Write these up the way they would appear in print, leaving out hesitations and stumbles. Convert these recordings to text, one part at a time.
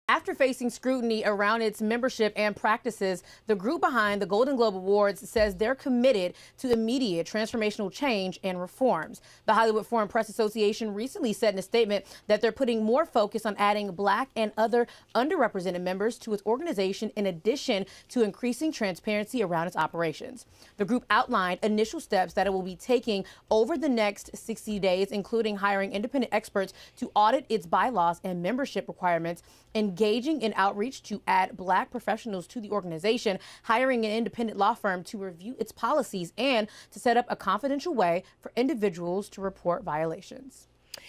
After facing scrutiny around its membership and practices, the group behind the Golden Globe Awards says they're committed to immediate transformational change and reforms. The Hollywood Foreign Press Association recently said in a statement that they're putting more focus on adding Black and other underrepresented members to its organization in addition to increasing transparency around its operations. The group outlined initial steps that it will be taking over the next 60 days, including hiring independent experts to audit its bylaws and membership requirements, engaging in outreach to add Black professionals to the organization, hiring an independent law firm to review its policies, and to set up a confidential way for individuals to report violations.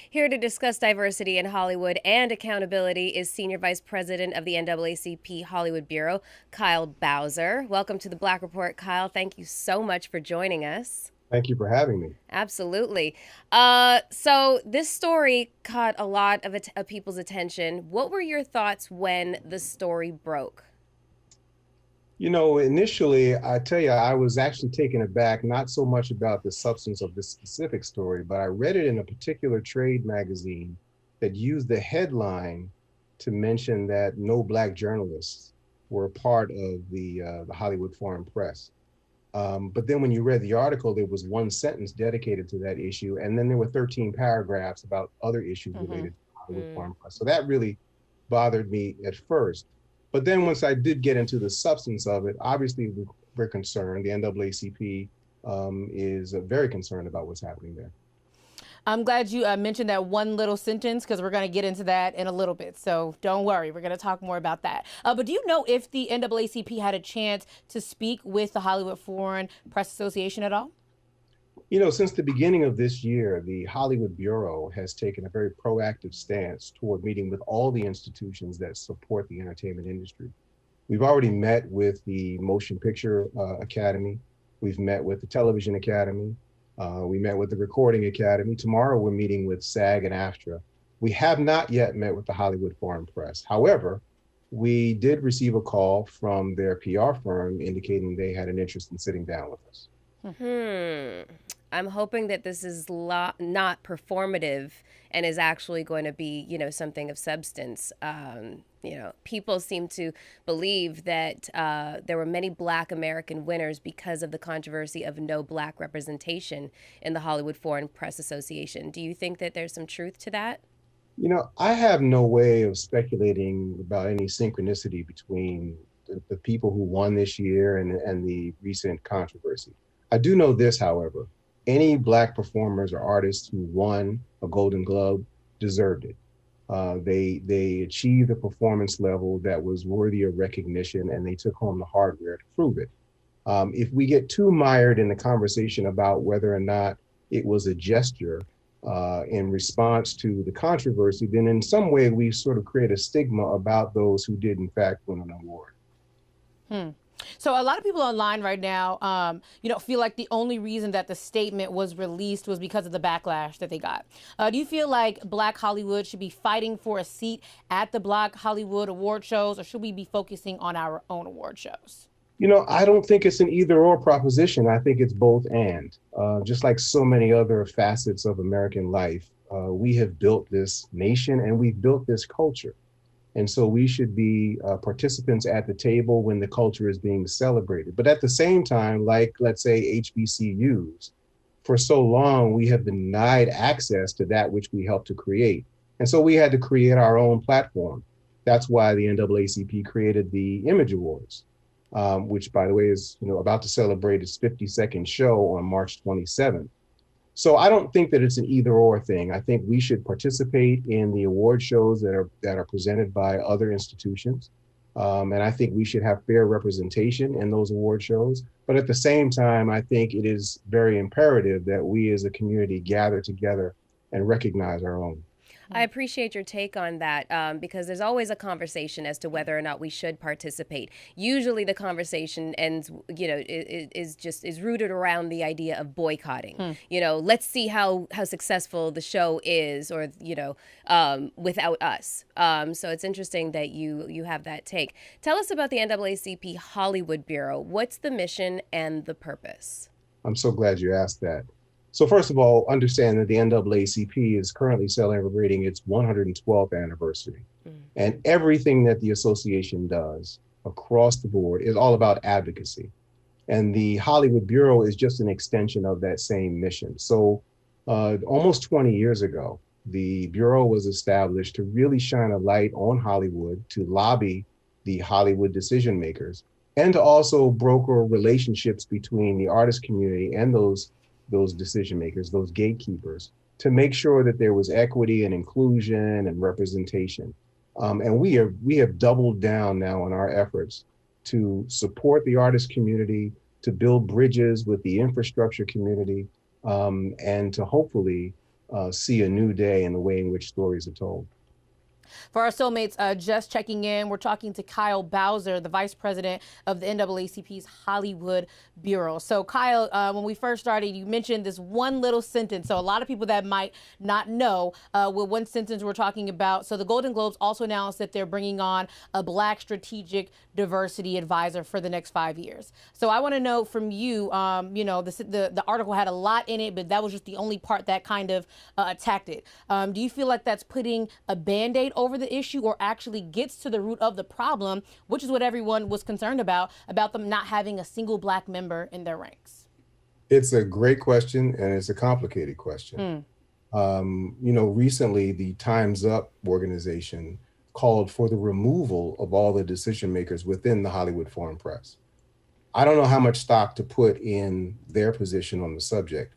Here to discuss diversity in Hollywood and accountability is Senior Vice President of the NAACP Hollywood Bureau, Kyle Bowser. Welcome to the Black Report, Kyle. Thank you so much for joining us. Thank you for having me. Absolutely. So this story caught a lot of people's attention. What were your thoughts when the story broke? You know, initially, I tell you, I was actually taken aback, not so much about the substance of this specific story, but I read it in a particular trade magazine that used the headline to mention that no Black journalists were a part of the Hollywood Foreign Press. But then when you read the article, there was one sentence dedicated to that issue, and then there were 13 paragraphs about other issues related to Hollywood Foreign Press. So that really bothered me at first. But then once I did get into the substance of it, obviously we're concerned. The NAACP is very concerned about what's happening there. I'm glad you mentioned that one little sentence, because we're going to get into that in a little bit. So don't worry, we're going to talk more about that. But do you know if the NAACP had a chance to speak with the Hollywood Foreign Press Association at all? You know, since the beginning of this year, the Hollywood Bureau has taken a very proactive stance toward meeting with all the institutions that support the entertainment industry. We've already met with the Motion Picture Academy. We've met with the Television Academy. We met with the Recording Academy. Tomorrow, we're meeting with SAG and AFTRA. We have not yet met with the Hollywood Foreign Press. However, we did receive a call from their PR firm indicating they had an interest in sitting down with us. I'm hoping that this is not performative and is actually going to be, something of substance. People seem to believe that there were many Black American winners because of the controversy of no Black representation in the Hollywood Foreign Press Association. Do you think that there's some truth to that? You know, I have no way of speculating about any synchronicity between the people who won this year and the recent controversy. I do know this, however. Any Black performers or artists who won a Golden Globe deserved it. They achieved a performance level that was worthy of recognition, and they took home the hardware to prove it. If we get too mired in the conversation about whether or not it was a gesture in response to the controversy, then in some way we sort of create a stigma about those who did in fact win an award. So a lot of people online right now, feel like the only reason that the statement was released was because of the backlash that they got. Do you feel like Black Hollywood should be fighting for a seat at the Black Hollywood award shows, or should we be focusing on our own award shows? You know, I don't think it's an either or proposition. I think it's both and. Just like so many other facets of American life, we have built this nation and we've built this culture. And so we should be participants at the table when the culture is being celebrated. But at the same time, like, let's say, HBCUs, for so long, we have denied access to that which we helped to create. And so we had to create our own platform. That's why the NAACP created the Image Awards, which, by the way, is about to celebrate its 52nd show on March 27th. So I don't think that it's an either or thing. I think we should participate in the award shows that are presented by other institutions. And I think we should have fair representation in those award shows. But at the same time, I think it is very imperative that we as a community gather together and recognize our own. I appreciate your take on that because there's always a conversation as to whether or not we should participate. Usually the conversation ends, is rooted around the idea of boycotting. Let's see how successful the show is, or, without us. So it's interesting that you have that take. Tell us about the NAACP Hollywood Bureau. What's the mission and the purpose? I'm so glad you asked that. So first of all, understand that the NAACP is currently celebrating its 112th anniversary. And everything that the association does across the board is all about advocacy. And the Hollywood Bureau is just an extension of that same mission. So almost 20 years ago, the Bureau was established to really shine a light on Hollywood, to lobby the Hollywood decision makers, and to also broker relationships between the artist community and those decision makers, those gatekeepers, to make sure that there was equity and inclusion and representation. And we have doubled down now on our efforts to support the artist community, to build bridges with the infrastructure community, and to hopefully see a new day in the way in which stories are told. For our soulmates, just checking in, we're talking to Kyle Bowser, the vice president of the NAACP's Hollywood Bureau. So Kyle, when we first started, you mentioned this one little sentence. So a lot of people that might not know with one sentence we're talking about. So the Golden Globes also announced that they're bringing on a Black strategic diversity advisor for the next 5 years. So I want to know from you, the article had a lot in it, but that was just the only part that kind of attacked it. Do you feel like that's putting a Band-Aid over the issue, or actually gets to the root of the problem, which is what everyone was concerned about them not having a single Black member in their ranks? It's a great question, and it's a complicated question. Recently the Time's Up organization called for the removal of all the decision makers within the Hollywood Foreign Press. I don't know how much stock to put in their position on the subject,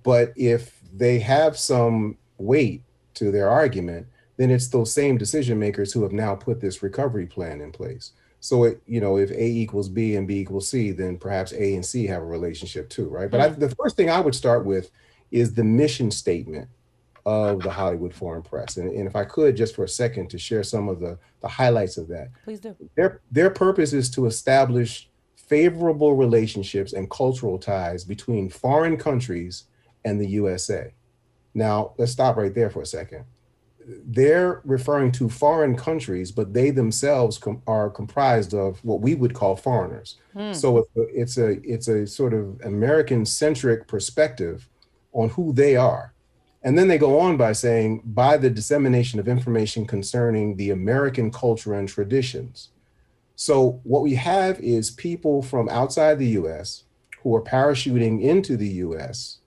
but if they have some weight to their argument, then it's those same decision makers who have now put this recovery plan in place. So, if A equals B and B equals C, then perhaps A and C have a relationship too, right? But the first thing I would start with is the mission statement of the Hollywood Foreign Press. And if I could, just for a second, to share some of the highlights of that. Please do. Their purpose is to establish favorable relationships and cultural ties between foreign countries and the USA. Now, let's stop right there for a second. They're referring to foreign countries, but they themselves are comprised of what we would call foreigners. So it's a sort of American-centric perspective on who they are. And then they go on by saying, by the dissemination of information concerning the American culture and traditions. So what we have is people from outside the US who are parachuting into the US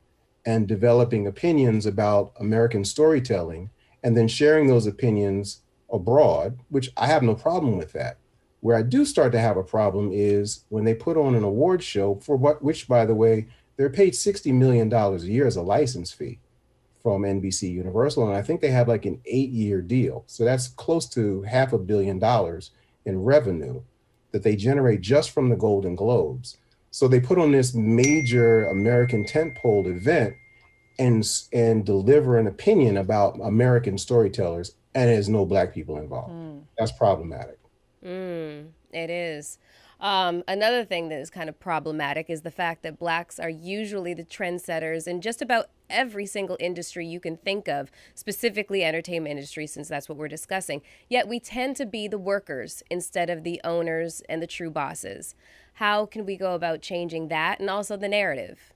and developing opinions about American storytelling, and then sharing those opinions abroad, which I have no problem with that. Where I do start to have a problem is when they put on an award show which, by the way, they're paid $60 million a year as a license fee from NBC Universal. And I think they have like an 8-year deal. So that's close to $500 million in revenue that they generate just from the Golden Globes. So they put on this major American tentpole event and deliver an opinion about American storytellers, and there's no Black people involved. That's problematic. It is. Another thing that is kind of problematic is the fact that Blacks are usually the trendsetters in just about every single industry you can think of, specifically entertainment industry, since that's what we're discussing. Yet we tend to be the workers instead of the owners and the true bosses. How can we go about changing that, and also the narrative?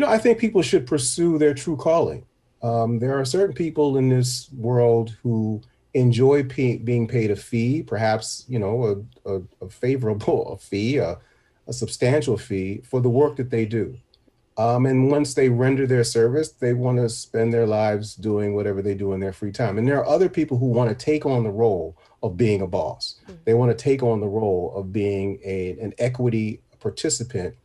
I think people should pursue their true calling. There are certain people in this world who enjoy being paid a fee, perhaps, a favorable fee, a substantial fee for the work that they do. And once they render their service, they want to spend their lives doing whatever they do in their free time. And there are other people who want to take on the role of being a boss. They want to take on the role of being an equity participant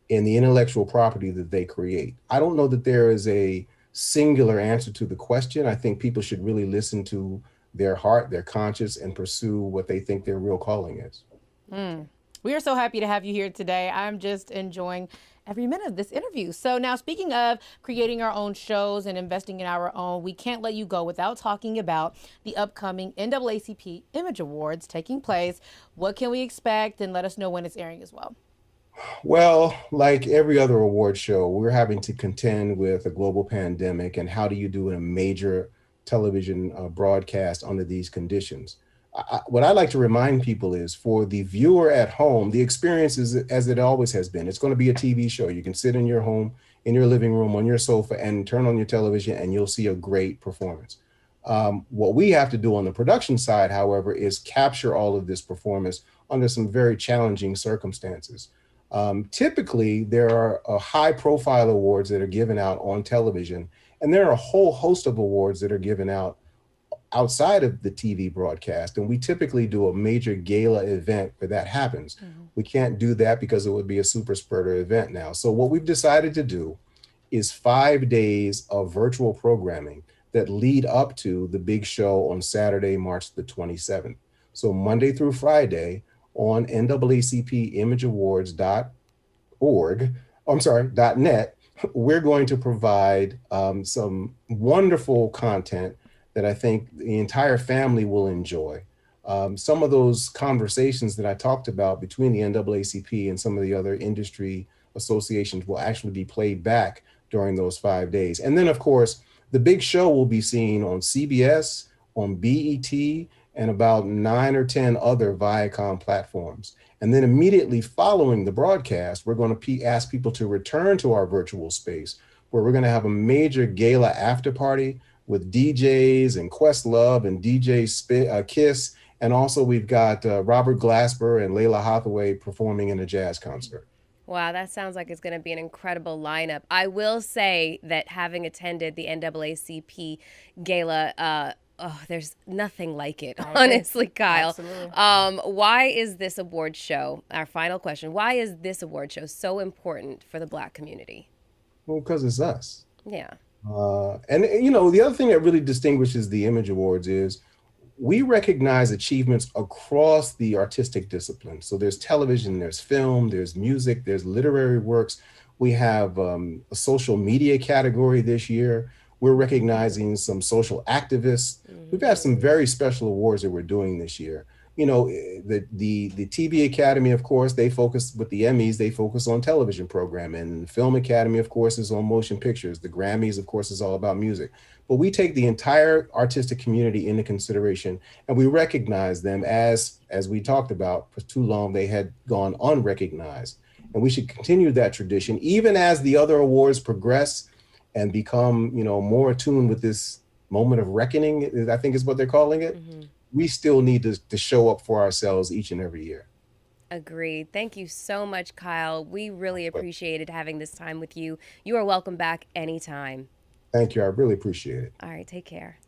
in the intellectual property that they create. I don't know that there is a singular answer to the question. I think people should really listen to their heart, their conscience, and pursue what they think their real calling is. We are so happy to have you here today. I'm just enjoying every minute of this interview. So now, speaking of creating our own shows and investing in our own, we can't let you go without talking about the upcoming NAACP Image Awards taking place. What can we expect? And let us know when it's airing as well. Well, like every other award show, we're having to contend with a global pandemic, and how do you do a major television broadcast under these conditions? What I like to remind people is, for the viewer at home, the experience is as it always has been. It's going to be a TV show. You can sit in your home, in your living room, on your sofa, and turn on your television, and you'll see a great performance. What we have to do on the production side, however, is capture all of this performance under some very challenging circumstances. Typically, there are high profile awards that are given out on television, and there are a whole host of awards that are given out outside of the TV broadcast. And we typically do a major gala event where that happens. Mm-hmm. We can't do that because it would be a super spreader event now. So what we've decided to do is 5 days of virtual programming that lead up to the big show on Saturday, March the 27th. So Monday through Friday on NAACPImageAwards.net, we're going to provide some wonderful content that I think the entire family will enjoy. Some of those conversations that I talked about between the NAACP and some of the other industry associations will actually be played back during those 5 days. And then, of course, the big show will be seen on CBS, on BET, and about 9 or 10 other Viacom platforms. And then immediately following the broadcast, we're going to ask people to return to our virtual space, where we're going to have a major gala after party with DJs and Questlove and DJ Kiss. And also we've got Robert Glasper and Layla Hathaway performing in a jazz concert. Wow, that sounds like it's going to be an incredible lineup. I will say that having attended the NAACP Gala, there's nothing like it, honestly, Kyle. Absolutely. Why is this award show, our final question, why is this award show so important for the Black community? Well, because it's us. Yeah. And, you know, the other thing that really distinguishes the Image Awards is we recognize achievements across the artistic disciplines. So there's television, there's film, there's music, there's literary works. We have a social media category this year. We're recognizing some social activists. We've had some very special awards that we're doing this year. You know, the TV Academy, of course, they focus with the Emmys, they focus on television programming. And the Film Academy, of course, is on motion pictures. The Grammys, of course, is all about music. But we take the entire artistic community into consideration, and we recognize them as we talked about, for too long they had gone unrecognized. And we should continue that tradition, even as the other awards progress and become, you know, more attuned with this moment of reckoning, I think is what they're calling it. Mm-hmm. We still need to show up for ourselves each and every year. Agreed. Thank you so much, Kyle. We really appreciated having this time with you. You are welcome back anytime. Thank you. I really appreciate it. All right. Take care.